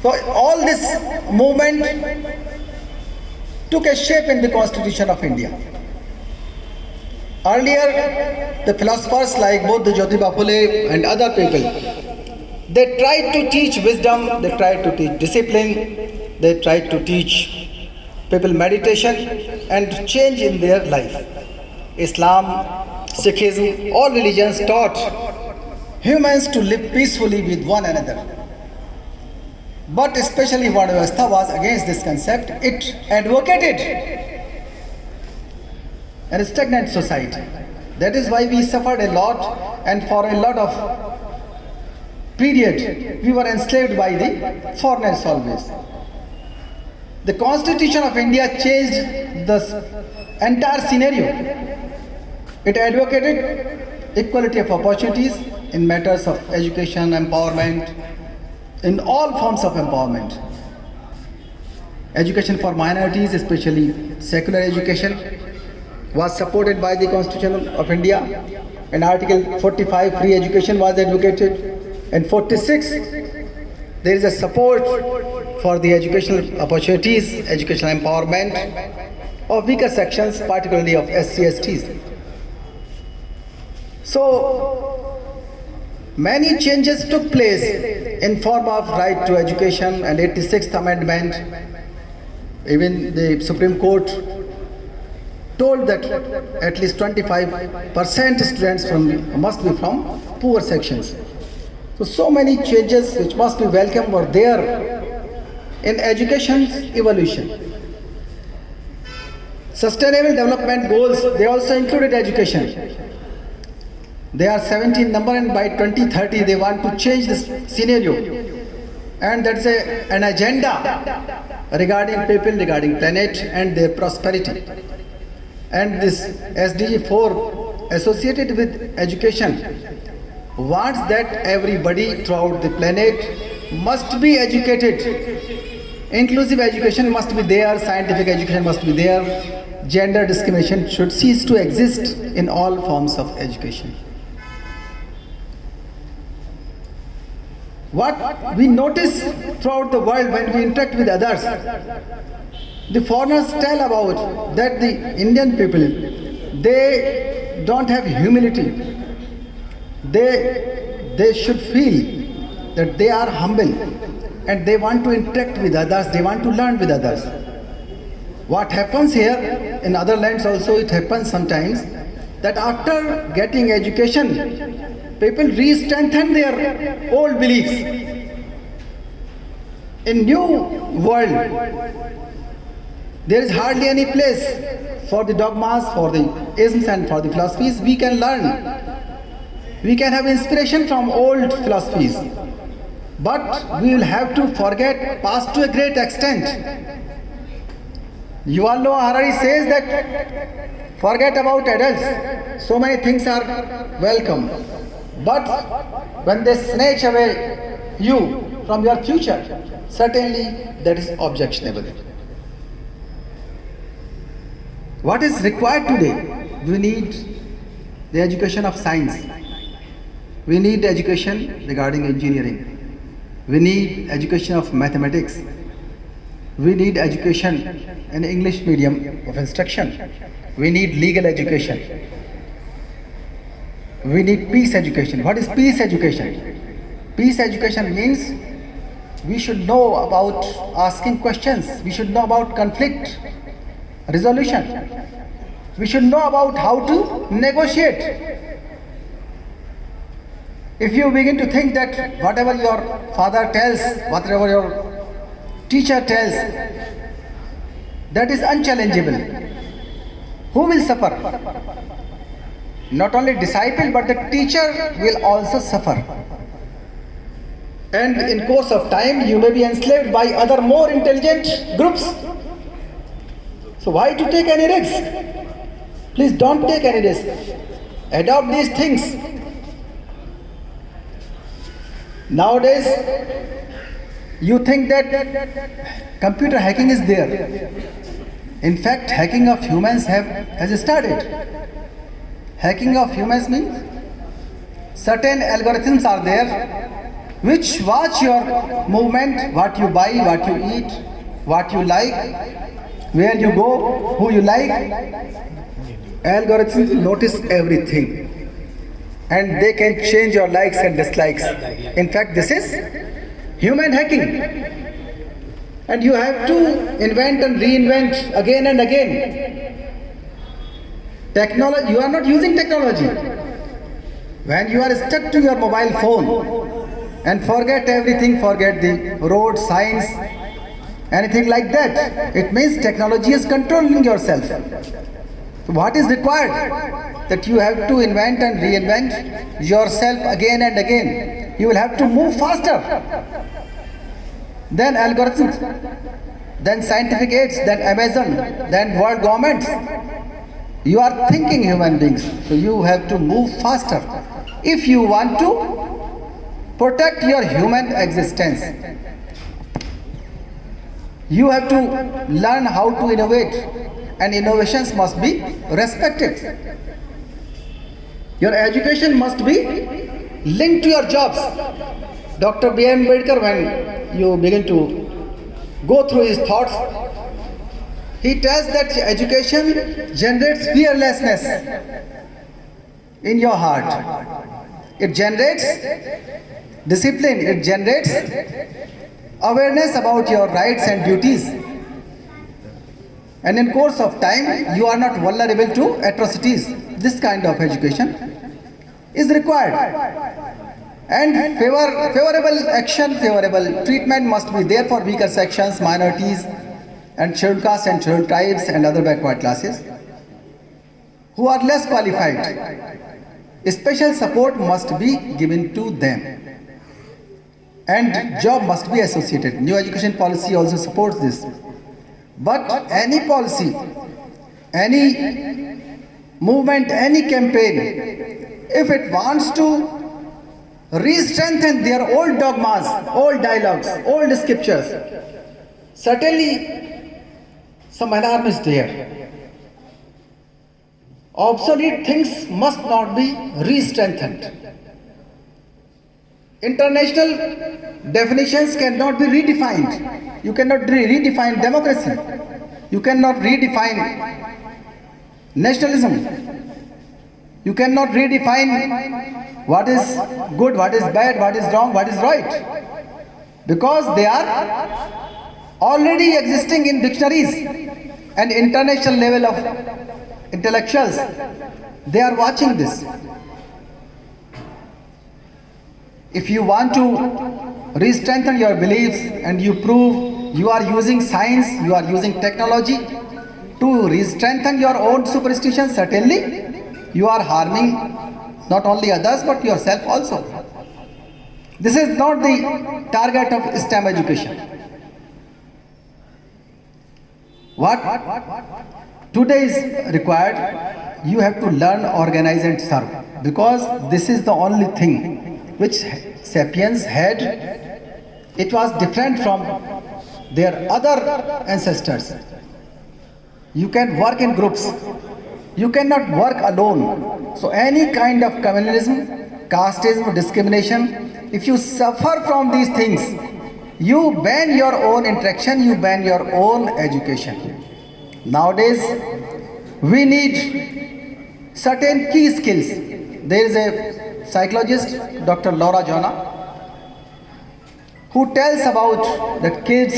So all this movement took a shape in the Constitution of India. Earlier, the philosophers like both the Jyotiba Phule and other people, they tried to teach wisdom, they tried to teach discipline, they tried to teach people meditation and change in their life. Islam, Sikhism, all religions taught humans to live peacefully with one another. But especially Varna Vyavastha was against this concept. It advocated a stagnant society. That is why we suffered a lot, and for a lot of period we were enslaved by the foreigners always. The Constitution of India changed the entire scenario. It advocated equality of opportunities in matters of education, empowerment, in all forms of empowerment. Education for minorities, especially secular education, was supported by the Constitution of India. In Article 45, free education was advocated. In 46, there is a support for the educational opportunities, educational empowerment of weaker sections, particularly of SC/STs. So, many changes took place in form of right to education and 86th Amendment. Even the Supreme Court told that at least 25% students must be from poor sections. So many changes which must be welcome were there in education's evolution. Sustainable development goals, they also included education. They are 17 number, and by 2030 they want to change this scenario. And that's an agenda regarding people, regarding planet and their prosperity. And this SDG 4 associated with education wants that everybody throughout the planet must be educated. Inclusive education must be there, scientific education must be there, gender discrimination should cease to exist in all forms of education. What we notice throughout the world when we interact with others, the foreigners tell about that the Indian people, they don't have humility. They should feel that they are humble and they want to interact with others, they want to learn with others. What happens here, in other lands also it happens sometimes, that after getting education, people re-strengthen their old beliefs. In new world, there is hardly any place for the dogmas, for the isms and for the philosophies. We can learn. We can have inspiration from old philosophies. But we will have to forget past to a great extent. Yuval Noah Harari says that forget about adults. So many things are welcome. But when they snatch away you from your future, certainly that is objectionable. What is required today? We need the education of science. We need education regarding engineering. We need education of mathematics. We need education in English medium of instruction. We need legal education. We need peace education. What is peace education? Peace education means we should know about asking questions. We should know about conflict resolution. We should know about how to negotiate. If you begin to think that whatever your father tells, whatever your teacher tells, that is unchallengeable, who will suffer? Not only disciple, but the teacher will also suffer. And in course of time, you may be enslaved by other more intelligent groups. So why to take any risk? Please don't take any risk. Adopt these things. Nowadays, you think that computer hacking is there. In fact, hacking of humans has started. Hacking of humans means certain algorithms are there which watch your movement, what you buy, what you eat, what you like, where you go, who you like. Algorithms notice everything and they can change your likes and dislikes. In fact, this is human hacking. And you have to invent and reinvent again and again. Technology, you are not using technology. When you are stuck to your mobile phone and forget everything, forget the road signs, anything like that, it means technology is controlling yourself. So what is required? That you have to invent and reinvent yourself again and again. You will have to move faster than algorithms, than scientific aids, than Amazon, than world governments. You are thinking human beings, so you have to move faster if you want to protect your human existence. You have to learn how to innovate, and innovations must be respected. Your education must be linked to your jobs. Dr. B.M. Ambedkar, when you begin to go through his thoughts, he tells that education generates fearlessness in your heart. It generates discipline, it generates awareness about your rights and duties. And in course of time, you are not vulnerable to atrocities. This kind of education is required. And favorable action, favorable treatment must be there for weaker sections, minorities, and scheduled castes and scheduled tribes and other backward classes who are less qualified. Special support must be given to them. And job must be associated. New education policy also supports this. But any policy, any movement, any campaign, if it wants to re-strengthen their old dogmas, old dialogues, old scriptures, certainly some alarm is there. Obsolete things must not be re-strengthened. International definitions cannot be redefined. You cannot redefine democracy. You cannot redefine nationalism. You cannot redefine what is good, what is bad, what is wrong, what is right. Because they are already existing in dictionaries and international level of intellectuals. They are watching this. If you want to re-strengthen your beliefs and you prove you are using science, you are using technology to re-strengthen your own superstition, certainly you are harming not only others but yourself also. This is not the target of STEM education. What today is required, you have to learn, organize and serve, because this is the only thing which sapiens had. It was different from their other ancestors. You can work in groups. You cannot work alone. So any kind of communalism, casteism, discrimination, if you suffer from these things, you ban your own interaction, you ban your own education. Nowadays, we need certain key skills. There is a psychologist, Dr. Laura Jona, who tells about that kids